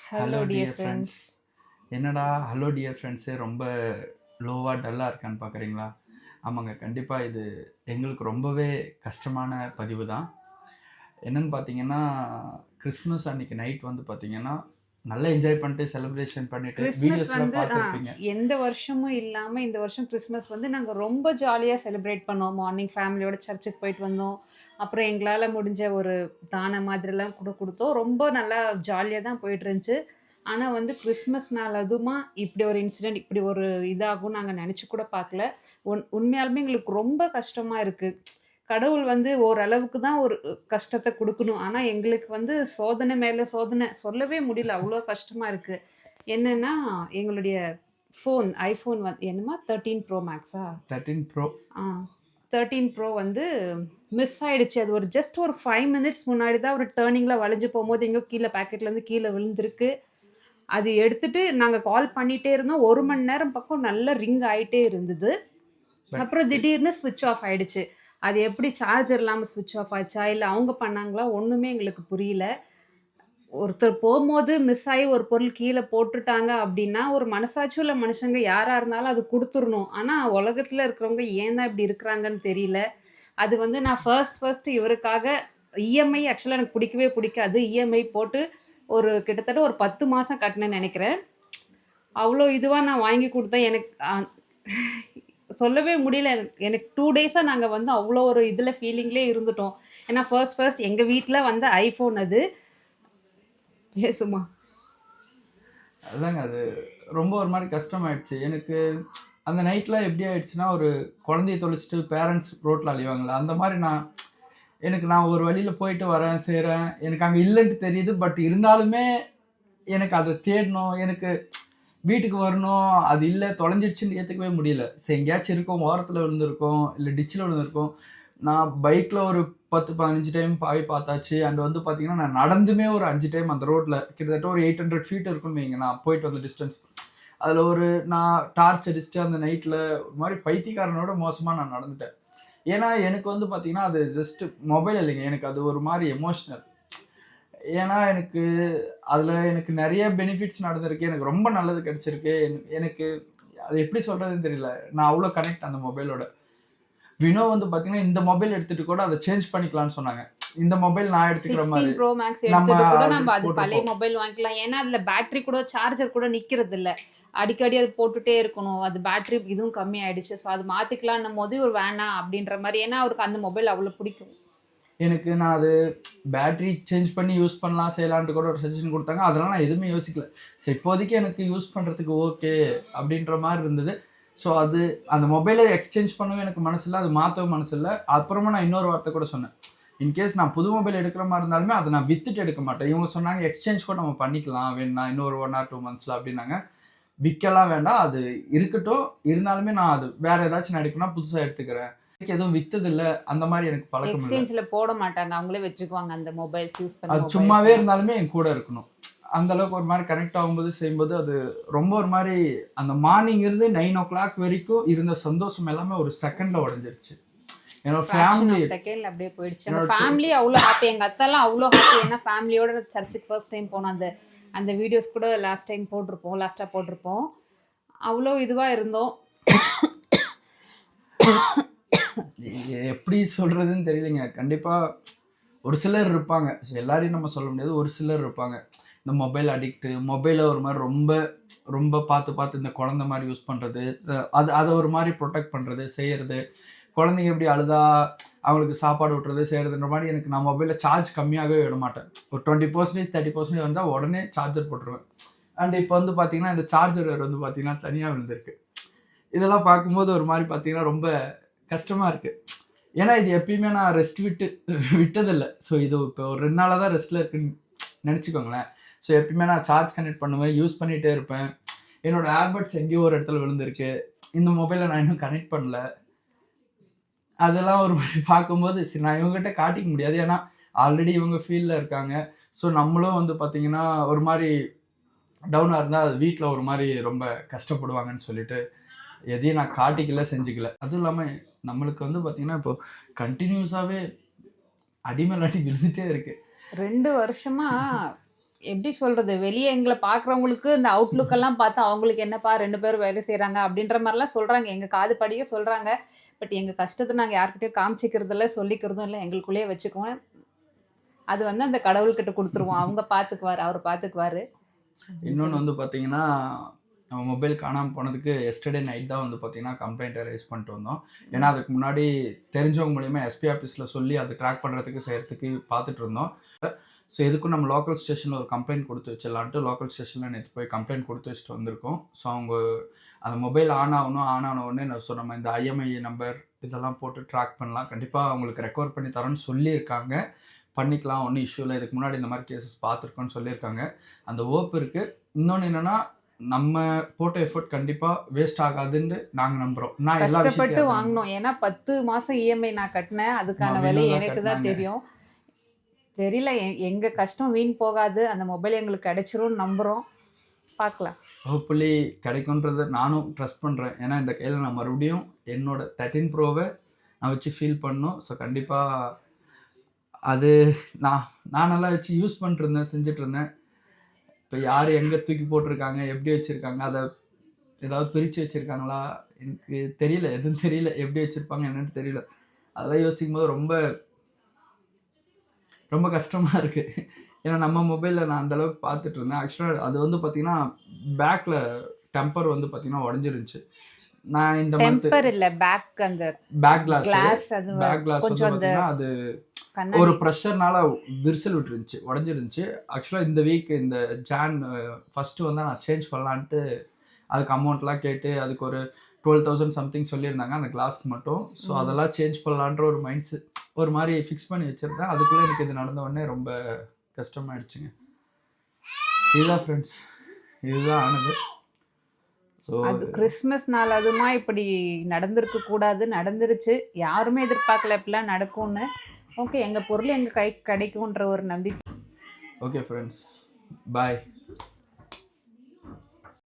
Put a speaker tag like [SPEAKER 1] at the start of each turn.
[SPEAKER 1] Hello
[SPEAKER 2] hello
[SPEAKER 1] dear
[SPEAKER 2] dear friends.
[SPEAKER 1] Friends.
[SPEAKER 2] என்னடா hello dear ஃப்ரெண்ட்ஸே ரொம்ப லோவாக டல்லாக இருக்கான்னு பார்க்குறீங்களா? ஆமாங்க, கண்டிப்பாக இது எங்களுக்கு ரொம்பவே கஷ்டமான பதிவு தான். என்னன்னு பார்த்தீங்கன்னா, கிறிஸ்மஸ் அன்னைக்கு நைட் வந்து பார்த்தீங்கன்னா, நல்லா என்ஜாய் பண்ணிட்டு செலிப்ரேஷன் பண்ணிட்டு
[SPEAKER 1] கிறிஸ்மஸ்
[SPEAKER 2] வீடியோஸ்லாம்
[SPEAKER 1] வந்து
[SPEAKER 2] பார்த்துருப்பீங்க.
[SPEAKER 1] எந்த வருஷமும் இல்லாம இந்த வருஷம் கிறிஸ்மஸ் வந்து நாங்க ரொம்ப ஜாலியா செலிப்ரேட் பண்ணோம். மார்னிங் ஃபேமிலியோட சர்ச்சுக்கு போயிட்டு வந்தோம். அப்புறம் எங்களால முடிஞ்ச ஒரு தானம் மாதிரிலாம் கூட குடுத்தோம். ரொம்ப நல்லா ஜாலியா தான் போயிட்டு இருந்துச்சு. ஆனா வந்து கிறிஸ்மஸ் நாள் அதுவுமா இப்படி ஒரு இன்சிடென்ட் இப்படி ஒரு இதாகும்னு நாங்க நெனச்சு கூட பார்க்கல. உண்மையாலுமே எங்களுக்கு ரொம்ப கஷ்டமா இருக்கு. கடவுள் வந்து ஓரளவுக்கு தான் ஒரு கஷ்டத்த குடுக்கணும். ஆனா எங்களுக்கு வந்து சோதனை மேல சோதனை சொல்லவே முடியல. அவ்ளோ கஷ்டமா இருக்கு. என்னன்னா, எங்களுடைய ஐஃபோன் என்னம்மா 13 ப்ரோ மேக்ஸா?
[SPEAKER 2] 13 ப்ரோ.
[SPEAKER 1] ஆ 13 ப்ரோ வந்து மிஸ் ஆயிடுச்சு. அது ஒரு ஜஸ்ட் ஒரு 5 மினிட்ஸ் முன்னாடி தான் ஒரு டர்னிங்ல வளைஞ்சு போம்போது எங்கேயோ கீழ பாக்கெட்லேருந்து கீழ விழுந்திருக்கு. அது எடுத்துட்டு நாங்க கால் பண்ணிட்டே இருந்தோம். 1 மணி நேரம் பக்கம் நல்லா ரிங் ஆயிட்டே இருந்தது.
[SPEAKER 2] பட்
[SPEAKER 1] அப்புறம் திடீர்னு ஸ்விட்ச் ஆஃப் ஆயிடுச்சு. அது எப்படி சார்ஜர் இல்லாம ஸ்விட்ச் ஆஃப் ஆச்சா? இல்ல அவங்க பண்ணாங்களா? ஒண்ணுமே எங்களுக்கு புரியல. ஒருத்தர் போம்போது மிஸ் ஆயி ஒரு பொருள் கீழ போட்டுட்டாங்க அப்டின்னா, ஒரு மனசாட்சி உள்ள மனுஷங்க யாரா இருந்தாலும் அது குடுத்துறணும். ஆனா, உலகத்துல இருக்கிறவங்க ஏன் தான் இப்டி இருக்கிறாங்கன்னு தெரியல. அது வந்து நான் ஃபர்ஸ்ட் இவருக்காக இஎம்ஐ ஆக்சுவலா எனக்கு பிடிக்கவே பிடிக்காது. இஎம்ஐ போட்டு கிட்டத்தட்ட ஒரு 10 மாசம் கட்டுனேன்னு நெனைக்கிறேன். அவ்ளோ இதுவா நான் வாங்கி குடுத்தேன். எனக்கு சொல்லவே முடியல. எனக்கு 2 டேஸா நாங்க வந்து அவ்ளோ ஒரு இதுல ஃபீலிங்லயே இருந்துட்டோம். ஏன்னா ஃபர்ஸ்ட் எங்க வீட்ல வந்த ஐஃபோன் அது. பேசுமா.
[SPEAKER 2] அதாங்க, அது ரொம்ப ஒரு மாதிரி கஷ்டமாயிடுச்சு எனக்கு. அந்த நைட்லாம் எப்படி ஆயிடுச்சுன்னா, ஒரு குழந்தைய தொலைச்சிட்டு பேரண்ட்ஸ் ரோட்டில் அழிவாங்களா அந்த மாதிரி நான் ஒரு வழியில் போயிட்டு வரேன் செய்கிறேன். எனக்கு அங்கே இல்லைன்ட்டு தெரியுது. பட் இருந்தாலுமே எனக்கு அதை தேடணும். எனக்கு வீட்டுக்கு வரணும். அது இல்லை, தொலைஞ்சிடுச்சுன்னு ஏற்றுக்கவே முடியல. சரி, எங்கேயாச்சும் இருக்கோம், ஓரத்தில் விழுந்திருக்கோம், இல்லை டிச்சில் விழுந்திருக்கோம். நான் பைக்கில் ஒரு 10-15 டைம் போய் பார்த்தாச்சு. அண்ட் வந்து பார்த்தீங்கன்னா, நான் நடந்துமே ஒரு 5 டைம் அந்த ரோட்டில் கிட்டத்தட்ட ஒரு 800 ஃபீட் இருக்குன்னு வைங்க நான் போயிட்டு வந்த டிஸ்டன்ஸ். அதில் நான் டார்ச் அடிச்சுட்டு அந்த நைட்டில் ஒரு மாதிரி பைத்தியக்காரனோட மோசமாக நான் நடந்துட்டேன். ஏன்னா எனக்கு வந்து பார்த்தீங்கன்னா, அது ஜஸ்ட் மொபைல் இல்லைங்க, எனக்கு அது ஒரு மாதிரி எமோஷ்னல். ஏன்னா எனக்கு நிறைய பெனிஃபிட்ஸ் நடந்திருக்கு. எனக்கு ரொம்ப நல்லது கிடைச்சிருக்கு. எனக்கு அது எப்படி சொல்றதுன்னு தெரியல. நான் அவ்வளோ கனெக்ட் அந்த மொபைலோட. வினோ வந்து பார்த்தீங்கன்னா, இந்த மொபைல் எடுத்துட்டு கூட அதை சேஞ்ச் பண்ணிக்கலாம்னு சொன்னாங்க. இந்த மொபைல் நான் எடுத்துக்கிற
[SPEAKER 1] 16
[SPEAKER 2] மாதிரி
[SPEAKER 1] ப்ரோ மேக்ஸ்
[SPEAKER 2] நம்ம
[SPEAKER 1] எடுத்துட்டு கூட
[SPEAKER 2] ஆல்ரெடி
[SPEAKER 1] நம்ம அது பழைய
[SPEAKER 2] போட்டிருப்போம்.
[SPEAKER 1] மொபைல் வாங்கிக்கலாம். ஏன்னா அதுல பேட்டரி கூட சார்ஜர் கூட நிக்கிறது இல்ல. அடிக்கடி அது போட்டுட்டே இருக்கணும். அது பேட்டரி இதுவும் கம்மி ஆயிடுச்சு. ஸோ அது மாத்திக்கலான்னும் போது ஒரு வேணாம் அப்படின்ற மாதிரி. ஏன்னா அவருக்கு அந்த மொபைல் அவ்வளவு பிடிக்கும்.
[SPEAKER 2] நான் அது பேட்டரி சேஞ்ச் பண்ணி யூஸ் பண்ணலாம் செய்யலான்ட்டு கூட ஒரு சஜஷன் கொடுத்தாங்க. அதெல்லாம் நான் எதுவுமே யோசிக்கல. ஸோ இப்போதைக்கு எனக்கு யூஸ் பண்ணுறதுக்கு ஓகே அப்படின்ற மாதிரி இருந்தது. ஸோ அந்த மொபைலை எக்ஸ்சேஞ்ச் பண்ணவும் எனக்கு மனசு இல்லை, அது மாற்றவும் மனசு இல்லை. அப்புறமா நான் இன்னொரு வார்த்தை கூட சொன்னேன். இன்கேஸ் நான் புது மொபைல் எடுக்கிற மாதிரி இருந்தாலுமே அதை நான் வித்துட்டு எடுக்க மாட்டேன். இவங்க சொன்னாங்க எக்ஸ்சேஞ்ச் கூட நம்ம பண்ணிக்கலாம் வேணா இன்னொரு 1 or 2 monthsல அப்படின்னாங்க. விற்கலாம் வேண்டாம், அது இருக்கட்டும். இருந்தாலுமே நான் அது வேற ஏதாச்சும் நான் எடுக்கணும்னா புதுசாக எடுத்துக்கிறேன். எனக்கு எதுவும் வித்தது இல்லை, அந்த மாதிரி எனக்கு பழக்கம் இல்லை.
[SPEAKER 1] எக்ஸ்சேஞ்ச்ல போட மாட்டாங்க. அவங்களே வச்சுக்குவாங்க அந்த மொபைல்ஸ் யூஸ் பண்ண
[SPEAKER 2] அது சும்மாவே இருந்தாலுமே என் கூட இருக்கணும். அந்த அளவுக்கு ஒரு மாதிரி கனெக்ட் ஆகும்போது செய்யும்போது அது ரொம்ப ஒரு மாதிரி அந்த மார்னிங் இருந்து 9 o'clock வரைக்கும் இருந்த சந்தோஷம் எல்லாமே ஒரு செகண்ட்ல உடஞ்சிருச்சு. என்னோட ஃபேமிலி
[SPEAKER 1] செகண்ட்ல அப்படியே போயிடுச்சு. எங்க ஃபேமிலி அவ்வளோ ஹாப்பி. எங்க அத்தாலாம் அவ்வளோ ஹாப்பி. ஏன்னா ஃபேமிலியோட சர்ச்சுக்கு ஃபர்ஸ்ட் டைம் போனோம். அந்த வீடியோஸ் கூட லாஸ்டா போட்டிருப்போம். அவ்வளோ இதுவா இருந்தோம்.
[SPEAKER 2] எப்படி சொல்றதுன்னு தெரியலைங்க. கண்டிப்பா ஒரு சிலர் இருப்பாங்க. எல்லாரையும் நம்ம சொல்ல முடியாது. ஒரு சிலர் இருப்பாங்க. இந்த மொபைல் அடிக்ட், மொபைலை ஒரு மாதிரி ரொம்ப ரொம்ப பார்த்து இந்த குழந்தை மாதிரி யூஸ் பண்ணுறது, அதை ஒரு மாதிரி ப்ரொடெக்ட் பண்ணுறது செய்கிறது. குழந்தைங்க எப்படி அழுதா அவங்களுக்கு சாப்பாடு விட்டுறது செய்கிறதுன்ற மாதிரி நான் மொபைலில் சார்ஜ் கம்மியாகவே விட மாட்டேன். ஒரு 20% 30% வந்தால் உடனே சார்ஜர் போட்டுருவேன். அண்ட் இப்போ வந்து பார்த்தீங்கன்னா இந்த சார்ஜர் வந்து பார்த்தீங்கன்னா தனியாக விழுந்திருக்கு. இதெல்லாம் பார்க்கும்போது ஒரு மாதிரி பார்த்தீங்கன்னா ரொம்ப கஷ்டமாக இருக்குது. ஏன்னா இது எப்பயுமே நான் ரெஸ்ட் விட்டதில்லை. ஸோ இது இப்போ ஒரு 2 நாளாக தான் ரெஸ்ட்டில் இருக்குன்னு நினச்சிக்கோங்களேன். ஸோ எப்பயுமே நான் சார்ஜ் கனெக்ட் பண்ணுவேன், யூஸ் பண்ணிகிட்டே இருப்பேன். என்னோடய ஏர்பட்ஸ் எங்கேயோ ஒரு இடத்துல விழுந்திருக்கு. இந்த மொபைலை நான் இன்னும் கனெக்ட் பண்ணல. அதெல்லாம் ஒரு மாதிரி பார்க்கும்போது சரி, நான் இவங்ககிட்ட காட்டிக்க முடியாது. ஏன்னா ஆல்ரெடி இவங்க ஃபீல்டில் இருக்காங்க. ஸோ நம்மளும் வந்து பார்த்திங்கன்னா ஒரு மாதிரி டவுனாக இருந்தால் அது வீட்டில் ஒரு மாதிரி ரொம்ப கஷ்டப்படுவாங்கன்னு சொல்லிட்டு எதையும் நான் காட்டிக்கல, செஞ்சுக்கல. அதுவும் இல்லாமல் நம்மளுக்கு வந்து பார்த்தீங்கன்னா இப்போ கண்டினியூஸாகவே அடிமேல் அடி விழுந்துட்டே இருக்கு.
[SPEAKER 1] 2 வருஷமா எப்படி சொல்றது? வெளிய எங்கள பார்க்குறவங்களுக்கு இந்த அவுட்லுக் எல்லாம் பார்த்தா, அவங்களுக்கு என்னப்பா 2 பேரும் வேலை செய்றாங்க அப்படின்ற மாரிலாம் சொல்றாங்க. எங்க காது படிய சொல்றாங்க. பட் எங்க கஷ்டத்த நாங்க யார்கிட்டயும் காமிச்சிக்கிறதில்ல, சொல்லிக்கிறதும் இல்ல. எங்களுக்குள்ளேயே வச்சுக்குவோம். அது வந்து அந்த கடவுள்கிட்ட குடுத்துருவோம். அவங்க பார்த்துக்குவாரு. அவரு பார்த்துக்குவாரு. அப்படின்னு
[SPEAKER 2] இன்னொன்னு
[SPEAKER 1] சொல்லி.
[SPEAKER 2] வந்து பார்த்தீங்கன்னா, நம்ம மொபைல் காணாம போனதுக்கு எஸ்டர்டே நைட் தான் வந்து பார்த்தீங்கன்னா, கம்ப்ளைண்ட்ட ரைஸ் பண்ணிட்டு வந்தோம். ஏன்னா, அதுக்கு முன்னாடி தெரிஞ்சவங்க மூலியமா எஸ்பி ஆஃபீஸ்ல சொல்லி அத ட்ராக் பண்றதுக்கு, செய்றதுக்கு பார்த்துட்டு இருந்தோம். ஸோ எதுக்கும் நம்ம லோக்கல் ஸ்டேஷன்ல ஒரு கம்ப்ளைண்ட் குடுத்து வச்சிடலான்ட்டு, லோக்கல் ஸ்டேஷன்ல நேத்து போய் கம்ப்ளைண்ட் குடுத்து வச்சுட்டு வந்திருக்கோம். ஸோ அவங்க அந்த மொபைல் ஆன் ஆகணும். ஆன் ஆன உடனே நம்ம இந்த IMEI நம்பர் இதெல்லாம் போட்டு ட்ராக் பண்ணலாம். கண்டிப்பா அவங்களுக்கு ரெக்கவர் பண்ணி தரோன்னு சொல்லியிருக்காங்க. பண்ணிக்கலாம். ஒண்ணும் இஷ்யூ இல்ல. இதுக்கு முன்னாடி இந்த மாரி கேஸஸ் பார்த்துருக்கோம்னு சொல்லியிருக்காங்க. அந்த ஹோப் இருக்கு. இன்னொன்னு என்னன்னா, நம்ம போட்ட எஃபோர்ட் கண்டிப்பா வேஸ்ட் ஆகாதுன்னு நாங்க நம்புறோம். நான் எல்லா
[SPEAKER 1] கஷ்டப்பட்டு
[SPEAKER 2] விஷயத்தையும் அதான்
[SPEAKER 1] வாங்குனோம். ஏன்னா 10 மாசம் இஎம்ஐ நான் கட்டினேன். அதுக்கான விலை
[SPEAKER 2] வினோதா
[SPEAKER 1] எனக்கு தான்
[SPEAKER 2] கட்டுனாங்க.
[SPEAKER 1] தெரியும். தெரியல எங்க கஷ்டம் வீண் போகாது. அந்த மொபைல் எங்களுக்கு கிடைச்சிரும்னு நம்புறோம். பார்க்கலாம்.
[SPEAKER 2] ஹோப்ஃபுல்லி கிடைக்கும்ன்றத நானும் ட்ரஸ்ட் பண்றேன். ஏன்னா இந்த கையில நான் மறுபடியும் என்னோட 13 ப்ரோவ நான் வச்சு ஃபீல் பண்ணணும். ஸோ கண்டிப்பா அது நான் நான் நல்லா வச்சு யூஸ் பண்ணிட்டுருந்தேன், செஞ்சுட்டுருந்தேன். இப்ப யாரு எங்க தூக்கி போட்டுருக்காங்க, எப்படி வச்சிருக்காங்க, அத ஏதாவது பிரிச்சு வச்சிருக்காங்களா? எனக்கு தெரியல. எதுவும் தெரியல. எப்படி வச்சிருப்பாங்க என்னன்னு தெரியல. அதெல்லாம் யோசிக்கும்போது ரொம்ப ரொம்ப கஷ்டமா இருக்கு. ஏன்னா நம்ம மொபைல்ல நான் அந்த அளவுக்கு பார்த்துட்டு இருந்தேன். ஆக்சுவலா அது வந்து பார்த்தீங்கன்னா, பேக்ல டெம்பர் வந்து பார்த்தீங்கன்னா உடைஞ்சிருந்துச்சு. நான் இந்த மந்த்
[SPEAKER 1] டெம்பர் இல்ல. பேக் அந்த
[SPEAKER 2] பேக் கிளாஸ்
[SPEAKER 1] கிளாஸ் அது
[SPEAKER 2] பேக் கிளாஸ் வந்து
[SPEAKER 1] கொஞ்சம் அந்த
[SPEAKER 2] பார்த்தீங்கன்னா, அது ஒரு
[SPEAKER 1] கண்ணாடி
[SPEAKER 2] ப்ரெஷர்னால விரிசல் விட்டுருந்துச்சு. உடைஞ்சிருந்துச்சு. ஆக்சுவலா இந்த வீக் இந்த ஜான் 1 வந்து நான் சேஞ்ச் பண்ணலான்ட்டு அதுக்கு அமௌண்ட்லாம் கேட்டு அதுக்கு ஒரு 12,000 சம்திங் சொல்லியிருந்தாங்க அந்த கிளாஸ்க்கு மட்டும். ஸோ அதெல்லாம் சேஞ்ச் பண்ணலான்ற ஒரு ஒரு மாரி ஃபிக்ஸ் பண்ணி வச்சிருந்தேன். அதுக்குள்ள எனக்கு இது நடந்த உடனே ரொம்ப கஷ்டமாயிடுச்சுங்க. இதுதான் ஃப்ரெண்ட்ஸ். இதுதான் ஆனது. ஸோ
[SPEAKER 1] அது கிறிஸ்மஸ் நாள் அதுமா இப்படி நடந்திருக்க கூடாது. நடந்துருச்சு. யாருமே எதிர்பார்க்கல இப்படிலாம் நடக்கும்னு. ஓகே, எங்க பொருள் எங்க கைக்கு கிடைக்கும்ன்ற ஒரு நம்பிக்கை.
[SPEAKER 2] Okay friends. பாய்.